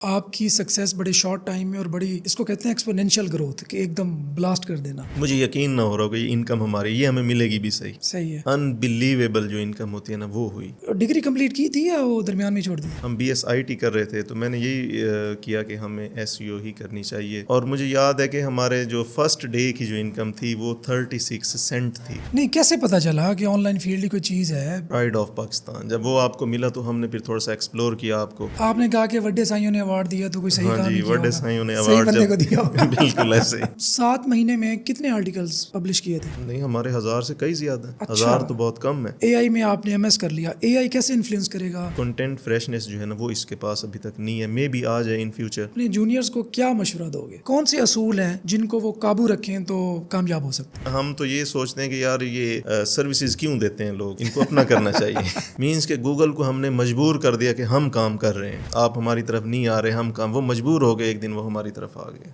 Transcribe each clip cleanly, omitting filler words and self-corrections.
آپ کی سکسیس بڑے شارٹ ٹائم میں اور بڑی اس کو کہتے ہیں ایکسپونینشیل گروتھ کہ ایک دم بلاسٹ کر دینا. مجھے یقین نہ ہو رہا کہ یہ انکم ہماری یہ ہمیں ملے گی بھی صحیح ہے. انبلیویبل جو انکم ہوتی ہے نا وہ ہوئی. ڈگری کمپلیٹ کی تھی یا وہ درمیان میں چھوڑ دی؟ ہم BSIT کر رہے تھے تو میں نے یہی کیا کہ ہمیں SEO ہی کرنی چاہیے. اور مجھے یاد ہے کہ ہمارے جو فرسٹ ڈے کی جو انکم تھی وہ 36 سینٹ تھی. نہیں کیسے پتا چلا کہ آن لائن فیلڈ کوئی چیز ہے؟ پرائڈ آف پاکستان جب وہ آپ کو ملا تو ہم نے پھر تھوڑا سا ایکسپلور کیا آپ کو. آپ نے کہا کہ وڈے سائیوں نے ایوارڈ دیا تو کوئی صحیح ہاں کام جی نہیں کیا وڈے ہوگا. سائیوں نے صحیح ایوارڈ بندے کو دیا ہوگا. بالکل ایسے. 7 مہینے میں کتنے آرٹیکلز پبلش کیے تھے؟ نہیں ہمارے 1000 سے کئی زیادہ ہیں. اچھا. 1000 تو بہت کم ہے. AI میں آپ نے MS کر لیا. AI کیسے انفلوئنس کرے گا؟ کنٹینٹ فریشنس جو ہے نا وہ اس کے پاس ابھی تک نہیں ہے. مے بی آ جائے ان فیوچر. اپنے جونیئرز کو کیا مشورہ دو گے؟ کون سے اصول ہیں جن کو وہ قابو رکھیں تو کامیاب ہو سکتے ہیں؟ ہم تو یہ سوچتے ہیں کہ یار یہ سروسز کیوں دیتے ہیں لوگ, ان کو اپنا کرنا چاہیے. مینس کہ گوگل کو ہم نے مجبور کر دیا کہ ہم کام کر رہے ہیں, آپ ہماری طرف نہیں آ رہے, ہم کام. وہ مجبور ہو گئے, ایک دن وہ ہماری طرف آ گئے.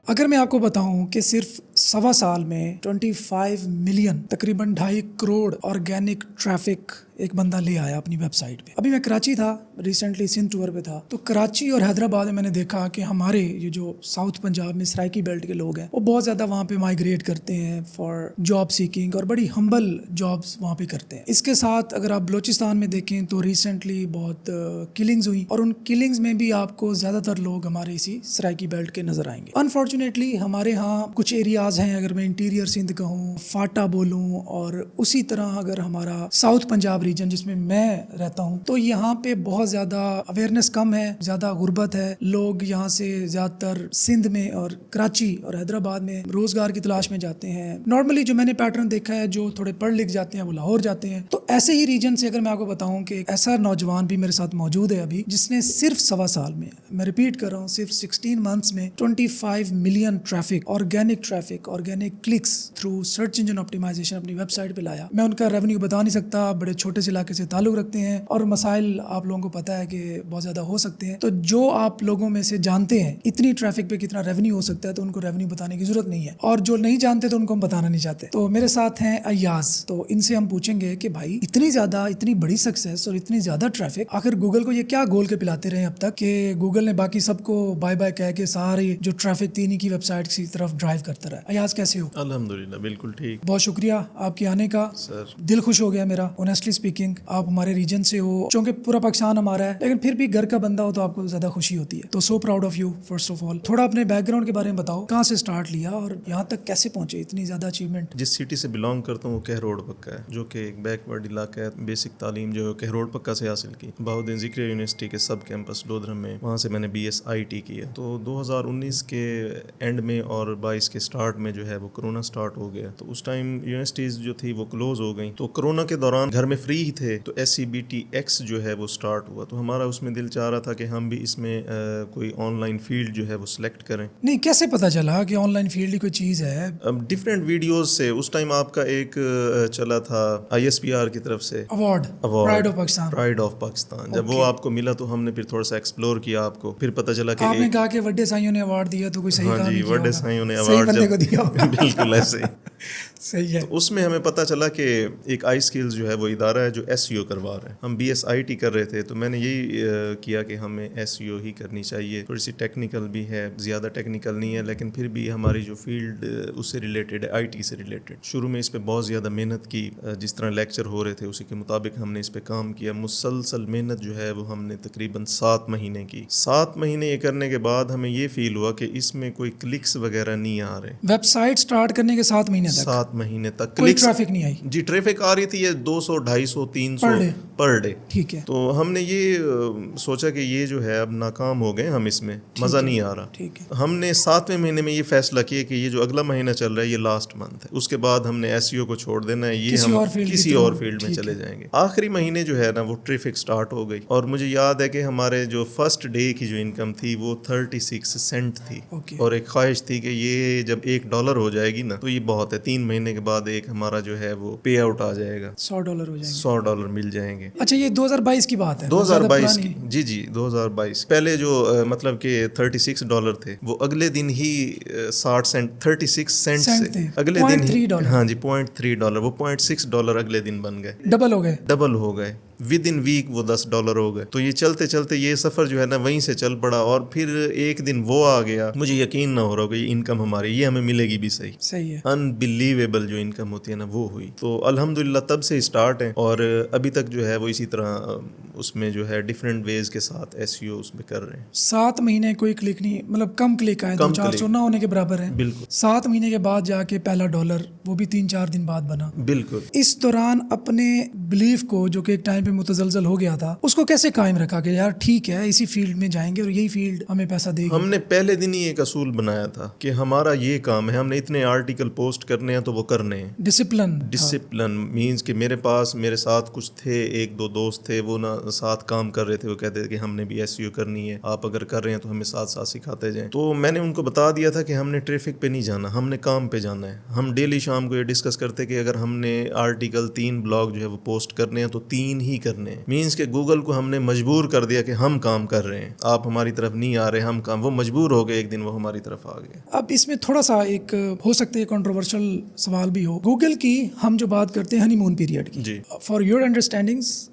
اگر میں آپ کو بتاؤں کہ صرف 1.25 سال میں 25 ملین تقریباً 2.5 کروڑ آرگینک ٹریفک ایک بندہ لے آیا اپنی ویب سائٹ پہ. ابھی میں کراچی تھا, ریسنٹلی سندھ ٹور پہ تھا, تو کراچی اور حیدرآباد میں نے دیکھا کہ ہمارے یہ جو ساؤتھ پنجاب میں سرائکی بیلٹ کے لوگ ہیں وہ بہت زیادہ وہاں پہ مائیگریٹ کرتے ہیں فار جاب سیکنگ, اور بڑی ہمبل جابس وہاں پہ کرتے ہیں. اس کے ساتھ اگر آپ بلوچستان میں دیکھیں تو ریسنٹلی بہت کلنگز ہوئی, اور ان کلنگز میں بھی آپ کو زیادہ تر لوگ ہمارے اسی سرائکی بیلٹ کے نظر آئیں گے. انفارچونیٹلی ہمارے ہاں کچھ ایریاز ہیں, اگر میں انٹیریئر سندھ کہوں, فاٹا بولوں, اور اسی طرح اگر ہمارا ساؤتھ پنجاب ریجن جس میں میں رہتا ہوں, تو یہاں پہ بہت زیادہ اویئرنیس کم ہے, زیادہ غربت ہے. لوگ یہاں سے زیادہ تر سندھ میں اور کراچی اور حیدرآباد میں روزگار کی تلاش میں جاتے ہیں. نارملی جو میں نے پیٹرن دیکھا ہے, جو تھوڑے پڑھ لکھ جاتے ہیں وہ لاہور جاتے ہیں. تو ایسے ہی ریجن سے اگر میں آپ کو بتاؤں کہ ایک ایسا نوجوان بھی میرے ساتھ موجود ہے ابھی, جس نے صرف 1.25 سال میں ریپیٹ کر رہا ہوں, صرف 16 منتھس میں 25 million traffic, organic clicks through search engine optimization اپنی ویب سائٹ پہ لایا. میں ان کا ریونیو بتا نہیں سکتا, بڑے چھوٹے سے علاقے سے تعلق رکھتے ہیں, اور مسائل آپ لوگوں کو پتہ ہے کہ بہت زیادہ ہو سکتے ہیں. تو جو آپ لوگوں میں سے جانتے ہیں اتنی ٹریفک پہ کتنا ریونیو ہو سکتا ہے, تو ان کو ریونیو بتانے کی ضرورت نہیں ہے, اور جو نہیں جانتے تو ان کو ہم بتانا نہیں چاہتے. تو میرے ساتھ ہیں ایاز, تو ان سے ہم پوچھیں گے کہ بھائی اتنی بڑی سکسیس اور اتنی زیادہ ٹریفک, آخر گوگل کو یہ کیا گول کے پلاتے رہے اب تک کہ گوگل نے باقی سب کو بائے بائے کہہ کے ساری جو ٹریفک تھی انہی کی ویب سائٹ کی طرف ڈرائیو کرتا رہا. ایاز کیسے ہو؟ الحمدللہ بالکل ٹھیک. بہت شکریہ آپ کے آنے کا سر. دل خوش ہو گیا میرا, اونیسٹلی اسپیکنگ. آپ ہمارے ریجن سے ہو, چونکہ پورا پاکستان ہمارا ہے, لیکن پھر بھی گھر کا بندہ ہو تو آپ کو زیادہ خوشی ہوتی ہے. تو so proud of you. First of all تھوڑا اپنے بیک گراؤنڈ کے بارے میں بتاؤ, کہاں سے سٹارٹ لیا اور یہاں تک کیسے پہنچے, اتنی زیادہ اچیومنٹ. جس سٹی سے بلانگ کرتا ہوں وہ کہروڑ پکا ہے, جو کہ ایک بیک ورڈ علاقہ ہے. بیسک تعلیم جو ہے کہروڑ پکا سے حاصل کی, بہاؤالدین ذکریہ یونیورسٹی کے سب کیمپس لودھرم میں, وہاں سے میں نے BSIT کیا. تو 2019 کے اینڈ میں اور 22 کے سٹارٹ میں جو ہے وہ کرونا سٹارٹ ہو گیا. تو اس ٹائم یونیورسٹیز جو تھی وہ کلوز ہو گئیں. تو کرونا کے دوران گھر میں فری ہی تھے, تو SCBTX جو ہے وہ سٹارٹ ہوا. تو ہمارا اس میں دل چاہ رہا تھا کہ ہم بھی اس میں کوئی آن لائن فیلڈ جو ہے وہ سلیکٹ کریں. نہیں کیسے پتا چلا کہ آن لائن فیلڈ کوئی چیز ہے؟ اب ڈفرینٹ ویڈیوز سے. اس ٹائم آپ کا ایک چلا تھا ISPR کی طرف سے ایوارڈ پرائڈ آف پاکستان. جب وہ آپ کو ملا تو ہم نے پھر تھوڑا سا ایکسپلور کیا آپ کو, پھر پتہ چلا کہ آپ نے کہا کہ وڈے سائیوں نے ایوارڈ دیا تو کوئی صحیح کام نہیں کیا ہوگا. وڈے سائیوں نے صحیح بندے کو دیا ہوگا. بالکل ایسے. صحیح ہے. تو اس میں ہمیں پتہ چلا کہ ایک آئی اسکلز جو ہے وہ ادارہ ہے جو SEO کروا رہے ہیں. ہم BSIT کر رہے تھے, تو میں نے یہی کیا کہ ہمیں SEO ہی کرنی چاہیے. تھوڑی سی ٹیکنیکل بھی ہے, زیادہ ٹیکنیکل نہیں ہے, لیکن پھر بھی ہماری جو فیلڈ اس سے ریلیٹڈ ہے, IT سے ریلیٹڈ. شروع میں اس پہ بہت زیادہ محنت کی, جس طرح لیکچر ہو رہے تھے اسی کے مطابق ہم نے اس پہ کام کیا. مسلسل محنت جو ہے وہ ہم نے تقریباً 7 مہینے کی. 7 مہینے یہ کرنے کے بعد ہمیں یہ فیل ہوا کہ اس میں کوئی کلکس وغیرہ نہیں آ رہے. ویب سائٹ سٹارٹ کرنے کے 7 مہینے تک 7 مہینے تک کوئی ٹریفک نہیں آئی؟ جی ٹریفک آ رہی تھی, یہ 200 250 300 پر ڈے. ٹھیک ہے. تو ہم نے یہ سوچا کہ یہ جو ہے اب ناکام ہو گئے ہم, اس میں مزہ نہیں آ رہا. ٹھیک ہے. ہم نے 7ویں مہینے میں یہ فیصلہ کیا کہ یہ جو اگلا مہینہ چل رہا ہے یہ لاسٹ منتھ ہے, اس کے بعد ہم نے SEO کو چھوڑ دینا ہے, یہ ہم کسی اور فیلڈ میں چلے جائیں گے. آخری مہینے جو ہے نا وہ ٹریفک سٹارٹ ہو گئی, اور مجھے یاد ہے کہ ہمارے جو فرسٹ ڈے کی جو انکم تھی وہ 36 سینٹ تھی. اور ایک خواہش تھی کہ یہ جب $1 ہو جائے گی نا تو یہ بہت ہے, 3 مہینے مہینے کے بعد ایک ہمارا جو ہے وہ پے آؤٹ آ جائے گا, $100 ہو جائیں گے. $100 مل جائیں گے. اچھا یہ 2022 کی بات ہے, 2022 کی, جی 2022. پہلے جو مطلب کہ $36 تھے وہ اگلے دن ہی 60 سینٹ 36 سینٹ سے اگلے دن ہی, ہاں جی $0.3, وہ $0.6 اگلے دن بن گئے, ڈبل ہو گئے ود ان ویک, وہ $10 ہو گئے. تو یہ چلتے چلتے یہ سفر جو ہے نا وہیں سے چل پڑا, اور پھر ایک دن وہ آ گیا, مجھے یقین نہ ہو رہا کہ یہ انکم ہماری یہ ہمیں ملے گی بھی صحیح ہے, انبلیویبل جو انکم ہوتی ہے نا وہ ہوئی. تو الحمدللہ تب سے اسٹارٹ ہے, اور ابھی تک جو ہے وہ اسی طرح اس میں جو ہے ڈفرینٹ ویز کے ساتھ SEO اس میں کر رہے ہیں. 7 مہینے کوئی کلک نہیں, مطلب کم کلک آئے, 200-400 نہ ہونے کے برابر ہے. بالکل 7 مہینے کے بعد جا کے پہلا $1 وہ بھی 3-4 دن بعد بنا. بالکل. اس دوران اپنے بلیف کو جو کہ ایک ٹائم پہ متزلزل ہو گیا تھا اس کو کیسے قائم رکھا کہ یار ٹھیک ہے اسی فیلڈ میں جائیں گے اور یہی فیلڈ ہمیں پیسہ دے گی؟ ہم نے پہلے دن ہی ایک اصول بنایا تھا کہ ہمارا یہ کام ہے, ہم نے اتنے آرٹیکل پوسٹ کرنے ہیں تو وہ کرنے ہیں. ڈسپلن مینز کہ میرے ساتھ کچھ تھے, 1-2 دوست تھے, وہ نا ساتھ کام کر رہے تھے, وہ کہتے تھے کہ ہم نے بھی SEO کرنی ہے, آپ اگر کر رہے ہیں تو ہمیں ساتھ ساتھ سکھاتے جائیں. تو میں نے ان کو بتا دیا تھا کہ ہم نے ٹریفک پہ نہیں جانا, ہم نے کام پہ جانا ہے. ہم ڈیلی شام کو یہ ڈسکس کرتے کہ اگر ہم نے آرٹیکل 3 بلاگ جو ہے وہ پوسٹ کرنے ہیں تو 3 ہی کرنے ہیں. مینز کہ گوگل کو ہم نے مجبور کر دیا کہ ہم کام کر رہے ہیں, آپ ہماری طرف نہیں آ رہے, ہم کام, وہ مجبور ہو گئے, ایک دن وہ ہماری طرف آ گئے. اب اس میں تھوڑا سا ایک ہو سکتا ہے کنٹروورشل سوال بھی ہو. گوگل کی ہم جو بات کرتے ہیں ہنی مون پیریڈ کی, جی for your understandings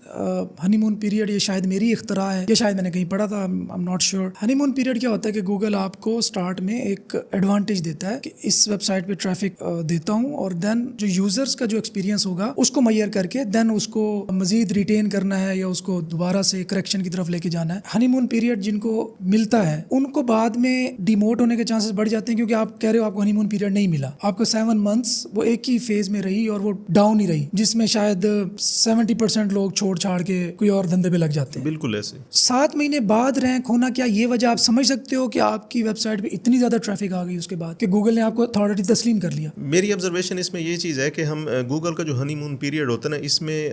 honeymoon period یہ شاید میری اختراع ہے, یہ شاید میں نے کہیں پڑھا تھا, I am not sure. Honey moon period کیا ہوتا ہے کہ گوگل آپ کو اسٹارٹ میں ایک ایڈوانٹیج دیتا ہے کہ اس ویب سائٹ پہ ٹریفک دیتا ہوں, اور دین جو یوزرس کا جو ایکسپیرینس ہوگا اس کو میئر کر کے دین اس کو مزید ریٹین کرنا ہے یا اس کو دوبارہ سے کریکشن کی طرف لے کے جانا ہے. ہنی مون پیریڈ جن کو ملتا ہے ان کو بعد میں ڈیموٹ ہونے کے چانسز بڑھ جاتے ہیں, کیونکہ آپ کہہ رہے ہو آپ کو ہنی مون پیریڈ نہیں ملا, آپ کو 7 months وہ ایک ہی فیز میں رہی اور وہ ڈاؤن ہی رہی, جس میں شاید 70% لوگ چھوڑ چھاڑ کے کوئی اور دھندے پہ لگ جاتے ہیں. بالکل ایسے 7 مہینے بعد رینک ہونا, کیا یہ وجہ آپ سمجھ سکتے ہو کہ آپ کی ویب سائٹ پہ اتنی زیادہ ٹریفک آ گئی اس کے بعد کہ گوگل نے آپ کو اتھارٹی تسلیم کر لیا؟ میری آبزرویشن اس میں یہ چیز ہے کہ ہم گوگل کا جو ہنی مون پیریڈ ہوتا ہے نا, اس میں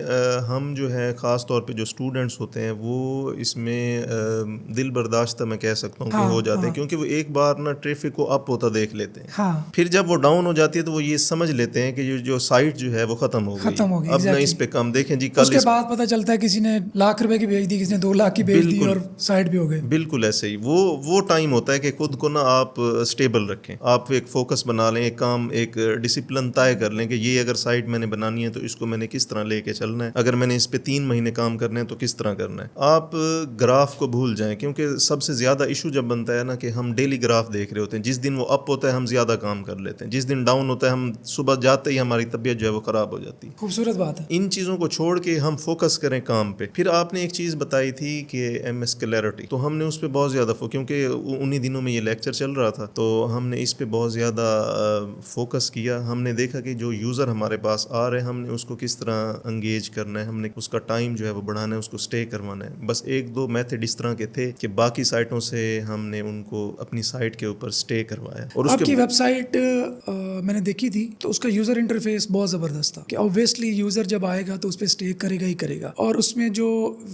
ہم جو ہے خاص طور پہ جو اسٹوڈنٹس ہوتے ہیں وہ اس میں دل برداشتہ میں کہہ سکتا ہوں کہ ہو جاتے ہیں, کیونکہ وہ ایک بار نا ٹریفک کو اپ ہوتا دیکھ لیتے ہیں, پھر جب وہ ڈاؤن ہو جاتی ہے تو وہ یہ سمجھ لیتے ہیں کہ یہ جو سائٹ جو ہے وہ ختم ہو گئی, اب نہ اس پہ کم دیکھیں جی, کل اس کے بعد پتہ چلتا ہے کسی نے $1,00,000 کی بھیج دی, کسی نے 2 لاکھ کی بھیج دی, اور سائٹ بھی ہو گئے. بالکل ایسے ہی وہ ٹائم ہوتا ہے کہ خود کو نا آپ اسٹیبل رکھیں, آپ ایک فوکس بنا لیں, ایک کام ایک ڈسپلن طے کر لیں کہ یہ اگر سائٹ میں نے بنانی ہے تو اس کو میں نے کس طرح لے کے چلنا ہے, اگر میں نے اس پہ 3 مہینے کام کرنے ہیں تو کس طرح کرنا ہے. آپ گراف کو بھول جائیں, کیونکہ سب سے زیادہ ایشو جب بنتا ہے نا کہ ہم ڈیلی گراف دیکھ رہے ہوتے ہیں, جس دن وہ اپ ہوتا ہے ہم زیادہ کام کر لیتے ہیں, جس دن ڈاؤن ہوتا ہے ہم صبح جاتے ہی ہماری طبیعت جو ہے وہ خراب ہو جاتی ہے. خوبصورت بات ہے. ان چیزوں کو چھوڑ کے ہم فوکس کریں کام پہ. پھر آپ نے ایک چیز بتائی تھی کہ MS کلیئرٹی, تو ہم نے اس پہ بہت زیادہ کیونکہ انہی دنوں میں یہ لیکچر چل رہا تھا تو ہم نے اس پہ بہت زیادہ فوکس کیا. ہم نے دیکھا کہ جو یوزر ہمارے پاس آ رہے ہیں ہم نے اس کو کس طرح انگیج کرنا ہے, ہم نے اس کا ٹائم جو ہے وہ بڑھانا ہے, اس کو اسٹے کروانا ہے. بس 1-2 میتھڈ اس طرح کے تھے کہ باقی سائٹوں سے ہم نے ان کو اپنی سائٹ کے اوپر اسٹے کروایا. اور آپ کی ویب سائٹ میں نے دیکھی تھی تو اس کا یوزر انٹرفیس بہت زبردست تھا کہ اوبویسلی یوزر جب آئے گا تو اس پہ اسٹے کرے گا ہی کرے گا, اور اس میں جو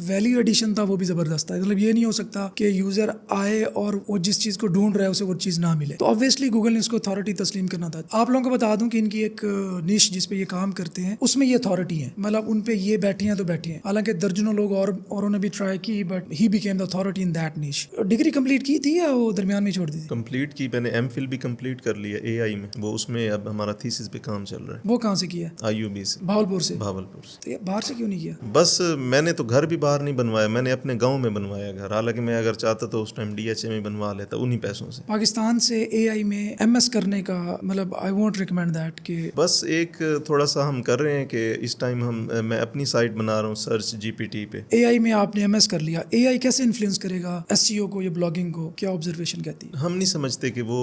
ویلیو ایڈیشن تھا وہ بھی زبردست تھا. مطلب یہ نہیں ہو سکتا کہ یوزر آئے اور وہ جس چیز کو ڈھونڈ رہا ہے اسے وہ چیز نہ ملے. تو اوبویسلی گوگل نے اس کو اتھارٹی تسلیم کرنا تھا. آپ لوگوں کو بتا دوں کہ ان کی ایک نیش جس پہ یہ کام کرتے ہیں اس میں یہ اتھارٹی ہے, مطلب ان پہ یہ بیٹھے ہیں تو بیٹھے ہیں. حالانکہ درجنوں لوگ اوروں نے بھی ٹرائی کی, but he became the authority in that niche. Degree complete کی تھی یا وہ درمیان میں چھوڑ دی تھی؟ کمپلیٹ کی, میں نے MPhil بھی کمپلیٹ کر لیا AI میں, وہ اس میں اب ہمارا تھیسس پہ کام چل رہا ہے. وہ کہاں سے کیا ہے؟ IUB سے, بھاولپور سے. بھاولپور سے. تو یہ باہر سے کیوں نہیں کیا؟ بس میں نے تو گھر بھی باہر نہیں بنوایا, میں نے اپنے گاؤں میں بنوایا گھر, حالانکہ میں اگر چاہتا تو اس ٹائم DHA میں بنوا لیتا انہی پیسوں سے. پاکستان سے AI میں MS کرنے کا مطلب آئی وونٹ ریکمینڈ دیٹ کہ بس ایک تھوڑا سا ہم کر رہے ہیں کہ اس ٹائم میں اپنی سائٹ بنا رہا ہوں سرچ GPT پہ. AI میں آپ نے MS کر لیا, AI کیسے انفلوئنس کرے گا SEO کو یا بلاگنگ کو, کیا آبزرویشن کہتی ہے؟ ہم نہیں سمجھتے کہ وہ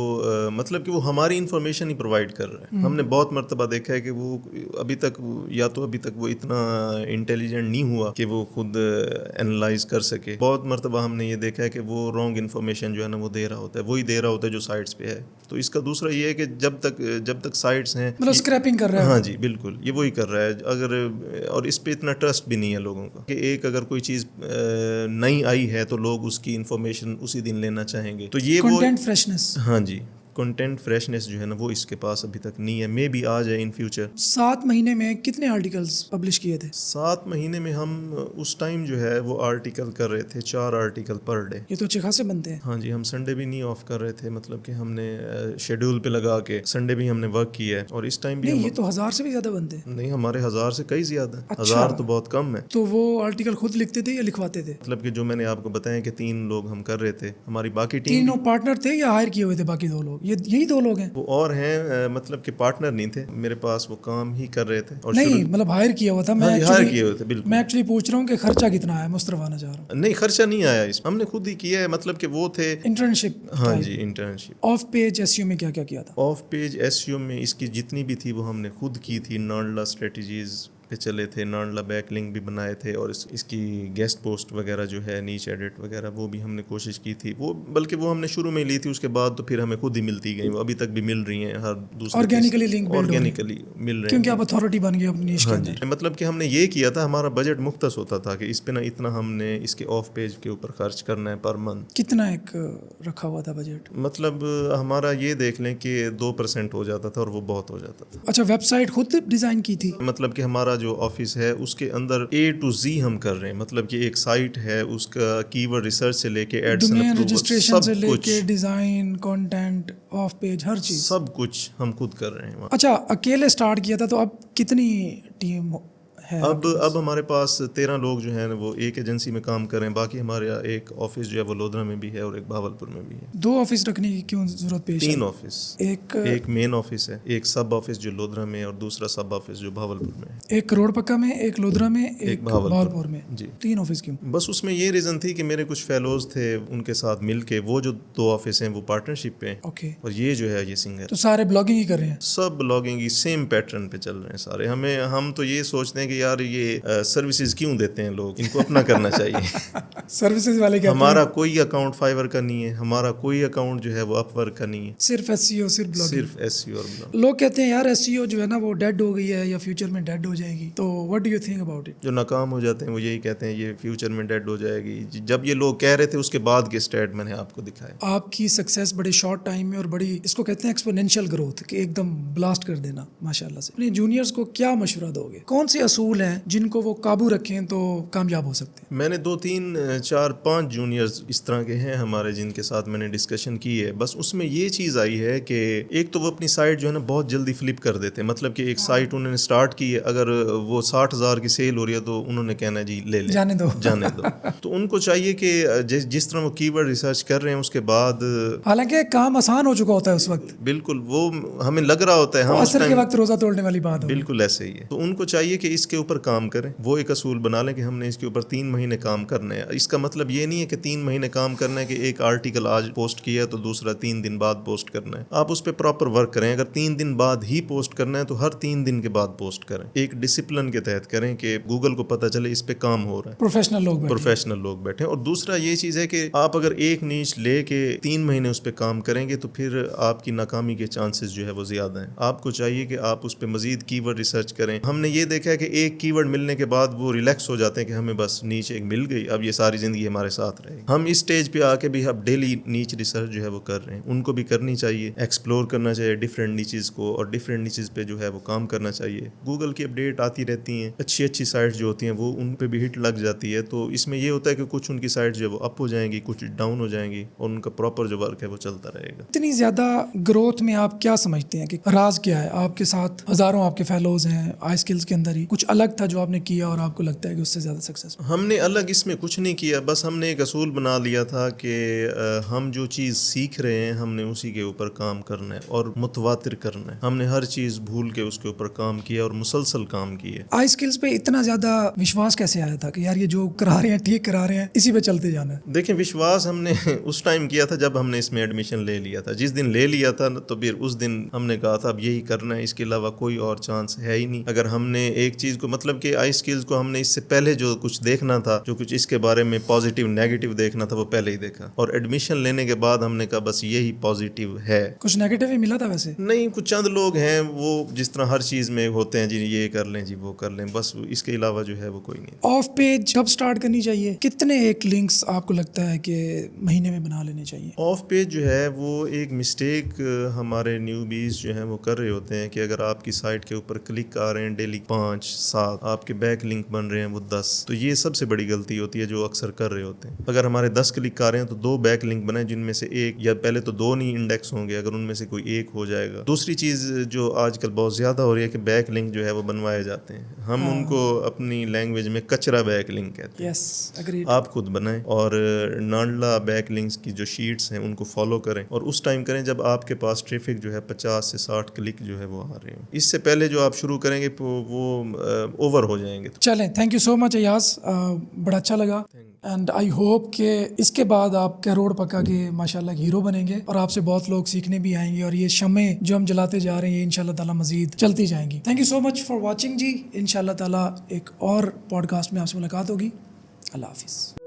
مطلب کہ وہ ہماری انفارمیشن ہی پرووائڈ کر رہا ہے. ہم نے بہت مرتبہ دیکھا ہے کہ وہ ابھی تک وہ اتنا انٹیلیجنٹ نہیں ہوا کہ وہ خود انالائز کر سکے. بہت مرتبہ ہم نے یہ دیکھا ہے کہ وہ رانگ انفارمیشن جو ہے نا وہ دے رہا ہوتا ہے, وہی دے رہا ہوتا ہے جو سائٹس پہ ہے. تو اس کا دوسرا یہ ہے کہ جب تک سائٹس ہیں مطلب اسکریپنگ کر رہا ہے. ہاں جی بالکل, یہ وہی کر رہا ہے. اگر اور اس پہ اتنا ٹرسٹ بھی نہیں ہے لوگوں کا کہ ایک اگر کوئی چیز نئی آئی ہے تو لوگ اس کی انفارمیشن اسی دن لینا چاہیں گے. تو یہ کنٹینٹ فریشنس. ہاں جی, کنٹینٹ فریشنس جو ہے نا وہ اس کے پاس ابھی تک نہیں ہے. مے بی آ جائے ان فیوچر. 7 مہینے میں کتنے آرٹیکلز پبلش کیے تھے؟ 7 مہینے میں ہم اس ٹائم جو ہے وہ آرٹیکل کر رہے تھے 4 آرٹیکل پر ڈے. یہ تو اچھے خاصے بنتے ہیں. ہاں جی, ہم سنڈے بھی نہیں آف کر رہے تھے, مطلب کہ ہم نے شیڈیول پہ لگا کے سنڈے بھی ہم نے ورک کیا ہے. اور اس ٹائم بھی نہیں, یہ تو 1000 سے بھی زیادہ بنتے ہیں. نہیں, ہمارے 1000 سے کئی زیادہ ہیں. اچھا. 1000 تو بہت کم ہے. تو وہ آرٹیکل خود لکھتے تھے یا لکھواتے تھے؟ مطلب کہ جو میں نے آپ کو بتایا کہ 3 لوگ ہم کر رہے تھے, ہماری باقی ٹیم. تینوں پارٹنر تھے یا ہائر کیے ہوئے تھے باقی 2 لوگ؟ یہی 2 لوگ ہیں. وہ اور ہیں, مطلب کہ پارٹنر نہیں تھے میرے پاس, وہ کام ہی کر رہے تھے. اور نہیں مطلب ہائر کیا ہوا تھا. میں ہائر کیے ہوئے تھے. بالکل. میں ایکچولی پوچھ رہا ہوں کہ خرچہ کتنا آیا, مصطفیٰ آنا چاہ رہا ہوں. نہیں, خرچہ نہیں آیا اس میں, ہم نے خود ہی کیا ہے. مطلب کہ وہ تھے انٹرنشپ. ہاں جی, انٹرنشپ. آف پیج ایس میں کیا کیا تھا؟ آف پیج ایس میں اس کی جتنی بھی تھی وہ ہم نے خود کی تھی. نانڈلا اسٹریٹجیز پہ چلے تھے, نانڈلا بیک لنک بھی بنائے تھے, اور اس کی گیسٹ پوسٹ وغیرہ جو ہے نیچ ایڈٹ وغیرہ وہ بھی ہم نے کوشش کی تھی. وہ بلکہ وہ ہم نے شروع میں لی تھی, اس کے بعد تو پھر ہمیں خود ہی ملتی گئی. وہ ابھی تک بھی مل رہی ہیں. ہر دوسرے آرگینیکلی لنک آرگینیکلی مل رہے ہیں کیونکہ آپ اتھارٹی بن گئے اپنی نیش کے اندر. مطلب کہ ہم نے یہ کیا تھا, ہمارا بجٹ مختص ہوتا تھا کہ اس پہ نا اتنا ہم نے اس کے آف پیج کے اوپر خرچ کرنا ہے پر منتھ. کتنا ایک رکھا ہوا تھا بجٹ؟ مطلب ہمارا یہ دیکھ لیں کہ 2% ہو جاتا تھا, اور وہ بہت ہو جاتا تھا. اچھا, ویب سائٹ خود ڈیزائن کی تھی؟ مطلب کہ ہمارا جو آفس ہے اس کے اندر A to Z ہم کر رہے ہیں. مطلب کہ ایک سائٹ ہے, اس کا کی ورڈ ریسرچ سے لے کے ایڈس اینڈ اپروول, رجسٹریشن سے لے کے ڈیزائن, کنٹینٹ, آف پیج, ہر چیز سب کچھ ہم خود کر رہے ہیں. اچھا, اکیلے سٹارٹ کیا تھا تو اب کتنی ٹیم ہے؟ اب ہمارے پاس 13 لوگ جو ہیں وہ ایک ایجنسی میں کام کر رہے ہیں. باقی ہمارے ایک آفس جو ہے وہ لودھرا میں بھی ہے اور ایک بھاولپور میں بھی ہے. 2 آفس رکھنے کی کیوں ضرورت پیش ہے؟ 3 آفس. ایک مین آفس ہے, ایک سب آفس جو لودھرا میں, اور دوسرا سب آفس جو بھاولپور میں ہے. ایک کروڑ پکا میں, ایک لودھرا میں, ایک بھاولپور میں. جی. 3 آفس کیوں؟ بس اس میں یہ ریزن تھی کہ میرے کچھ فیلوز تھے, ان کے ساتھ مل کے وہ جو 2 آفس ہیں وہ پارٹنرشپ پہ, اوکے, اور یہ جو ہے یہ سنگل. تو سارے بلاگنگ ہی کر رہے ہیں؟ سب بلاگنگ ہی سیم پیٹرن پہ چل رہے ہیں سارے. ہم تو یہ سوچتے ہیں کہ یار یہ سروسز کیوں دیتے ہیں لوگ, ان کو اپنا کرنا چاہیے. سروسز والے کیا؟ ہمارا کوئی اکاؤنٹ فائیور کا نہیں ہے, ہمارا کوئی اکاؤنٹ جو ہے وہ اپ ورک کا نہیں ہے. صرف ایس سی او, صرف بلاگنگ. صرف ایس سی اور بلاگ. لوگ کہتے ہیں یار ایس سی او جو ہے نا وہ ڈیڈ ہو گئی ہے یا فیوچر میں ڈیڈ ہو جائے گی, تو what do you think about it? جو ناکام ہو جاتے ہیں وہ یہی کہتے ہیں یہ فیوچر میں ڈیڈ ہو جائے گی. جب یہ لوگ کہہ رہے تھے اس کے بعد کے اسٹیٹ میں نے آپ کو دکھائے. آپ کی سکسیس بڑے شارٹ ٹائم میں اور بڑی, اس کو کہتے ہیں ایکسپونینشیل گروتھ, کہ ایک دم بلاسٹ کر دینا ماشاءاللہ سے. اپنے جونیئرز کو کیا مشورہ دو گے؟ کون سے اصول ہیں جن کو وہ قابو رکھیں تو کامیاب ہو سکتے ہیں؟ میں نے 2 3 4 5 جونیئرز اس طرح کے ہیں ہمارے, جن کے ساتھ میں نے ڈسکشن کی ہے. بس اس میں یہ چیز آئی ہے کہ ایک تو وہ اپنی سائٹ جو ہے نا بہت جلدی فلپ کر دیتے ہیں. مطلب کہ ایک سائٹ انہوں نے سٹارٹ کی ہے, اگر وہ 60,000 کی سیل ہو رہی ہے تو انہوں نے کہنا جی لے لیں, جانے دو. تو ان کو چاہیے کہ جس طرح وہ کی ورڈ ریسرچ کر رہے ہیں اس کے بعد, حالانکہ کام آسان ہو چکا ہوتا ہے اس وقت, بالکل وہ ہمیں لگ رہا ہوتا ہے ہم عصر کے وقت روزہ توڑنے والی بات ہو, بالکل ایسے ہی ہے. تو ان کو چاہیے کہ اس کے اوپر کام کریں. وہ ایک اصول بنا لیں کہ ہم نے اس کے اوپر 3 مہینے کام کرنا ہے. اس کا مطلب یہ نہیں ہے کہ 3 مہینے کام کرنا ہے کہ ایک آرٹیکل آج پوسٹ کیا تو دوسرا 3 دن بعد پوسٹ کرنا ہے. آپ اس پہ پراپر ورک کریں. اگر 3 دن بعد ہی پوسٹ کرنا ہے تو ہر 3 دن کے بعد پوسٹ کریں. ایک ڈسپلن کے تحت کریں کہ گوگل کو پتہ چلے اس پہ کام ہو رہا ہے, پروفیشنل لوگ بیٹھیں. اور دوسرا یہ چیز ہے کہ آپ اگر ایک نیچ لے کے 3 مہینے اس پہ کام کریں گے تو پھر آپ کی ناکامی کے چانسز جو ہے وہ زیادہ ہیں. آپ کو چاہیے کہ آپ اس پہ مزید کی ورڈ ریسرچ کریں. ہم نے یہ دیکھا ہے کہ ایک کی ورڈ ملنے کے بعد وہ ریلیکس ہو جاتے ہیں کہ ہمیں بس نیچ ایک مل گئی, اب یہ ساری زندگی ہمارے ساتھ رہے گی. ہم اس سٹیج پہ آ کے بھی اب ڈیلی نیچ ریسرچ جو ہے وہ کر رہے ہیں. ان کو بھی کرنی چاہیے, ایکسپلور کرنا چاہیے ڈفرینٹ نیچز کو, اور ڈفرینٹ نیچز پہ جو ہے وہ کام کرنا چاہیے. گوگل کی اپڈیٹ آتی رہتی ہیں, اچھی سائٹس جو ہوتی ہیں وہ ان پہ بھی ہٹ لگ جاتی ہے. تو اس میں یہ ہوتا ہے کہ کچھ ان کی سائٹس جو ہے وہ اپ ہو جائیں گی, کچھ ڈاؤن ہو جائیں گی, اور ان کا پراپر جو ورک ہے وہ چلتا رہے گا. اتنی زیادہ گروتھ میں آپ کیا سمجھتے ہیں کہ راز کیا ہے؟ آپ کے ساتھ ہزاروں آپ کے فیلوز ہیں, آئی اسکلز کے اندر ہی کچھ الگ تھا جو آپ نے کیا اور آپ کو لگتا ہے کہ اس سے زیادہ سکسیس؟ ہم نے الگ اس میں کچھ نہیں کیا, بس ہم نے ایک اصول بنا لیا تھا کہ ہم جو چیز سیکھ رہے ہیں ہم نے اسی کے اوپر کام کرنا ہے اور متواتر کرنا ہے. ہم نے ہر چیز بھول کے اس کے اوپر کام کیا اور مسلسل کام کیا. آئی اسکلز پہ اتنا زیادہ وشواس کیسے آیا تھا کہ یار یہ جو کرا رہے ہیں ٹھیک کرا رہے ہیں, اسی پہ چلتے جانا ہے؟ دیکھیں, وشواس ہم نے اس ٹائم کیا تھا جب ہم نے اس میں ایڈمیشن لے لیا تھا. جس دن لے لیا تھا تو پھر اس دن ہم نے کہا تھا اب یہی کرنا ہے, اس کے علاوہ کوئی اور چانس ہے ہی نہیں. اگر ہم نے ایک چیز کو مطلب کہ آئی اسکلز کو ہم نے اس سے پہلے جو کچھ دیکھنا تھا, جو کچھ اس کے بارے میں پازیٹیو نیگیٹو دیکھنا تھا, وہ پہلے ہی دیکھا, اور ایڈمیشن لینے کے بعد ہم نے کہا بس یہی پازیٹیو ہے. کچھ نیگیٹو ہی ملا تھا ویسے؟ نہیں, کچھ چند لوگ ہیں وہ جس طرح ہر چیز میں ہوتے ہیں جی یہ کر لیں جی وہ کر لیں, بس اس کے علاوہ جو ہے وہ کوئی نہیں. آف پیج کب سٹارٹ کرنی چاہیے؟ کتنے ایک لنکس آپ کو لگتا ہے کہ مہینے میں بنا لینے چاہیے؟ آف پیج جو ہے وہ ایک مسٹیک ہمارے نیو بیز جو ہیں وہ کر رہے ہوتے ہیں کہ اگر آپ کی سائٹ کے اوپر کلک آ رہے ہیں ڈیلی 5-7, آپ کے بیک لنک بن رہے ہیں وہ 10, تو یہ سب سے بڑی غلطی ہوتی ہے جو اکثر کر رہے ہوتے ہیں. اگر ہمارے 10 کلک آ رہے ہیں تو 2 بیک لنک بنائیں, جن میں سے ایک یا پہلے تو 2 نہیں انڈیکس ہوں گے, اگر ان میں سے کوئی ایک ہو جائے گا. دوسری چیز جو آج کل بہت زیادہ ہو رہی ہے کہ بیک لنک جو ہے وہ بنوائے جاتے ہیں, ہم ان کو اپنی لینگویج میں کچرا بیک لنک کہتے ہیں. یس اگریڈ. آپ خود بنائیں اور نانڈلا بیک لنکس کی جو شیٹس ہیں ان کو فالو کریں, اور اس ٹائم کریں جب آپ کے پاس ٹریفک جو ہے 50 سے 60 کلک جو ہے وہ آ رہے ہیں. اس سے پہلے جو آپ شروع کریں گے وہ اوور ہو جائیں گے. چلیں, تھینک یو سو مچ ایاز, بڑا اچھا لگا, اینڈ آئی ہوپ کہ اس کے بعد آپ کروڑ پکا کے ماشاءاللہ ہیرو بنیں گے, اور آپ سے بہت لوگ سیکھنے بھی آئیں گے, اور یہ شمعیں جو ہم جلاتے جا رہے ہیں انشاءاللہ تعالیٰ مزید چلتی جائیں گی. Thank you so much for watching جی. انشاءاللہ تعالیٰ ایک اور پوڈ کاسٹ میں آپ سے ملاقات ہوگی. اللہ حافظ.